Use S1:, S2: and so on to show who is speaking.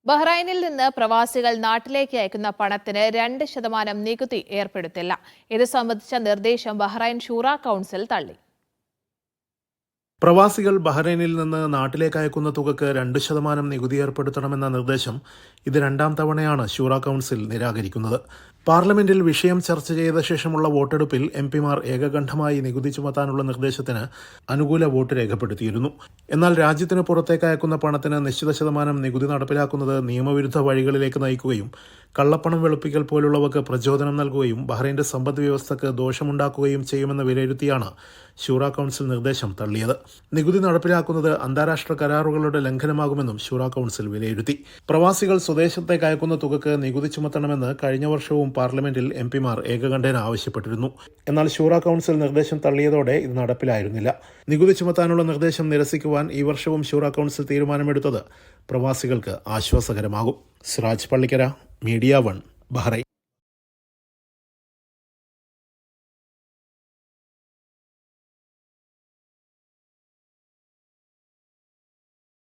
S1: ബഹ്റൈനിൽ നിന്ന് പ്രവാസികൾ നാട്ടിലേക്ക് അയക്കുന്ന പണത്തിന് 2% നികുതി ഏർപ്പെടുത്തില്ല. ഇത് സംബന്ധിച്ച നിർദ്ദേശം ബഹ്റൈൻ ഷൂറ കൗൺസിൽ തള്ളി.
S2: പ്രവാസികൾ ബഹ്റൈനിൽ നിന്ന് നാട്ടിലേക്ക് അയക്കുന്ന തുകയ്ക്ക് 2% നികുതി ഏർപ്പെടുത്തണമെന്ന നിർദ്ദേശം ഇത് രണ്ടാം തവണയാണ് ഷൂറ കൗൺസിൽ നിരാകരിക്കുന്നത്. പാർലമെന്റിൽ വിഷയം ചർച്ച ചെയ്ത ശേഷമുള്ള വോട്ടെടുപ്പിൽ എംപിമാർ ഏകകണ്ഠമായി നികുതി ചുമത്താനുള്ള നിർദ്ദേശത്തിന് അനുകൂല വോട്ട് രേഖപ്പെടുത്തിയിരുന്നു. എന്നാൽ രാജ്യത്തിന് പുറത്തേക്ക് അയക്കുന്ന പണത്തിന് നിശ്ചിത ശതമാനം നികുതി നടപ്പിലാക്കുന്നത് നിയമവിരുദ്ധ വഴികളിലേക്ക് നയിക്കുകയും കള്ളപ്പണം വെളുപ്പിക്കൽ പോലുള്ളവർക്ക് പ്രചോദനം നൽകുകയും ബഹ്റൈന്റെ സമ്പദ് വ്യവസ്ഥയ്ക്ക് ദോഷമുണ്ടാക്കുകയും ചെയ്യുമെന്ന് വിലയിരുത്തിയാണ് ഷൂറ കൗൺസിൽ നിർദ്ദേശം തള്ളിയത്. നികുതി നടപ്പിലാക്കുന്നത് അന്താരാഷ്ട്ര കരാറുകളുടെ ലംഘനമാകുമെന്നും ഷൂറ കൗൺസിൽ വിലയിരുത്തി. പ്രവാസികൾ സ്വദേശത്തേക്ക് അയക്കുന്ന തുകയ്ക്ക് നികുതി ചുമത്തണമെന്ന് കഴിഞ്ഞ വർഷവും പാർലമെന്റിൽ എംപിമാർ ഏകകണ്ഠേന ആവശ്യപ്പെട്ടിരുന്നു. എന്നാൽ ഷൂറ കൗൺസിൽ നിർദ്ദേശം തള്ളിയതോടെ ഇത് നടപ്പിലായിരുന്നില്ല. നികുതി ചുമത്താനുള്ള നിർദ്ദേശം നിരസിക്കുവാൻ ഈ വർഷവും ഷൂറ കൗൺസിൽ തീരുമാനമെടുത്തത് പ്രവാസികൾക്ക് ആശ്വാസകരമാകും. Siraj Pallikkara, media 1, Bahrain.